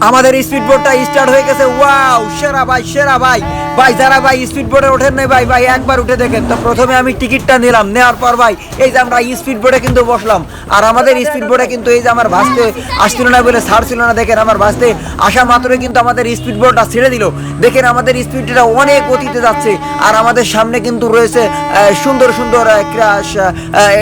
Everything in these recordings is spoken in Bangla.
আমাদের স্পিড বোটটা স্টার্ট হয়ে গেছে। ওয়াও, সেরা ভাই, সেরা ভাই। ভাই যারা ভাই স্পিড বোটে ওঠেন নাই ভাই, ভাই একবার উঠে দেখেন। তো প্রথমে আমি টিকিটটা নিলাম, নেওয়ার পর ভাই এই যে আমরা স্পিড বোটে কিন্তু বসলাম। আর আমাদের স্পিড বোটে কিন্তু এই যে আমার ভাসতে আসছিল না বলে ছাড়ছিল না। দেখেন আমার ভাসতে আসা মাত্রই কিন্তু আমাদের স্পিড বোটটা ছেড়ে দিল। দেখেন আমাদের স্পিডটা অনেক গতিতে যাচ্ছে। আর আমাদের সামনে কিন্তু রয়েছে সুন্দর সুন্দর ক্রাশ।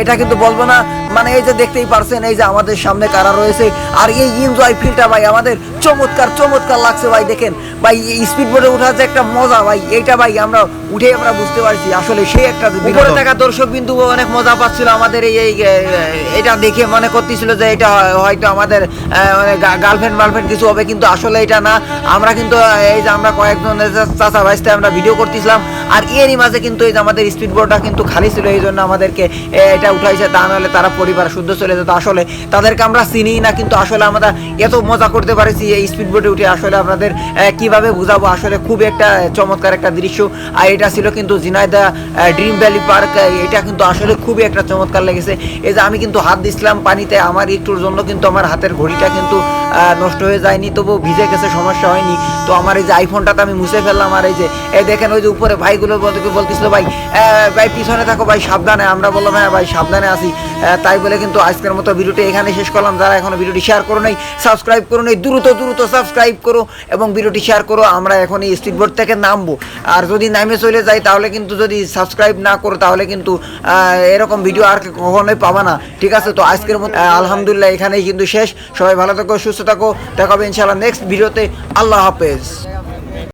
এটা কিন্তু বলবো না, মানে এই যে দেখতেই পারছেন এই যে আমাদের সামনে কারা রয়েছে। আর এই এনজয় ফিলটা ভাই আমাদের চমৎকার চমৎকার লাগছে ভাই। দেখেন ভাই স্পিড বোটে ওঠার যে একটা মজা ভাই, এইটা ভাই আমরা উঠে আমরা বুঝতে পারছি আসলে সেই একটা উপরে থাকা দর্শক বিন্দু অনেক মজা পাচ্ছিল আমাদের এই এটা দেখে মনে করতেছিল যে এটা হয়তো আমাদের গার্লফ্রেন্ড মার্লফ্রেন্ড কিছু হবে, কিন্তু আসলে এটা না। আমরা কিন্তু এই যে আমরা কয়েকজন চাচা ভাইস্তে আমরা ভিডিও করতেছিলাম। আর এরই মাঝে কিন্তু এই যে আমাদের স্পিড বোটটা কিন্তু খালি ছিল, এই জন্য আমাদেরকে এটা উঠাইছে। তা নাহলে তারা পরিবার শুদ্ধ চলে যেত। আসলে তাদেরকে আমরা চিনি না, কিন্তু আসলে আমরা এত মজা করতে পারছি এই স্পিড বোটে উঠে। আসলে আপনাদের কিভাবে বুঝাবো, আসলে খুব একটা চমৎকার একটা দৃশ্য। আর এটা ছিল কিন্তু ঝিনাইদহ ড্রিম ভ্যালি পার্ক। এটা কিন্তু আসলে খুবই একটা চমৎকার লেগেছে। এই যে আমি কিন্তু হাত দিছিলাম পানিতে, আমার একটুর জন্য কিন্তু আমার হাতের ঘড়িটা কিন্তু নষ্ট হয়ে যায়নি, তবু ভিজে গেছে, সমস্যা হয়নি। তো আমার এই যে আইফোনটাতে আমি মুছে ফেললাম। আর এই যে দেখেন ওই যে উপরে ভাইগুলো বলতেছিল ভাই ভাই পিছনে থাকো ভাই, সাবধানে। আমরা বললাম হ্যাঁ ভাই সাবধানে আসি। তাই বলে কিন্তু আজকের মতো ভিডিওটি এখানে শেষ করলাম। যারা এখনো ভিডিওটি শেয়ার করো নাই, সাবস্ক্রাইব করো নাই, দ্রুত দ্রুত সাবস্ক্রাইব করো এবং ভিডিওটি শেয়ার করো। আমরা এখন এই স্পিড বোট থেকে নামবো। আর যদি নামে চলে যাই তাহলে কিন্তু, যদি সাবস্ক্রাইব না করো তাহলে কিন্তু এরকম ভিডিও আর কখনোই পাবা না। ঠিক আছে, তো আজকের মতো আলহামদুলিল্লাহ এখানেই কিন্তু শেষ। সবাই ভালো থাকো, সুস্থ থাকো, দেখা হবে ইনশাআল্লাহ নেক্সট ভিডিওতে। আল্লাহ হাফেজ।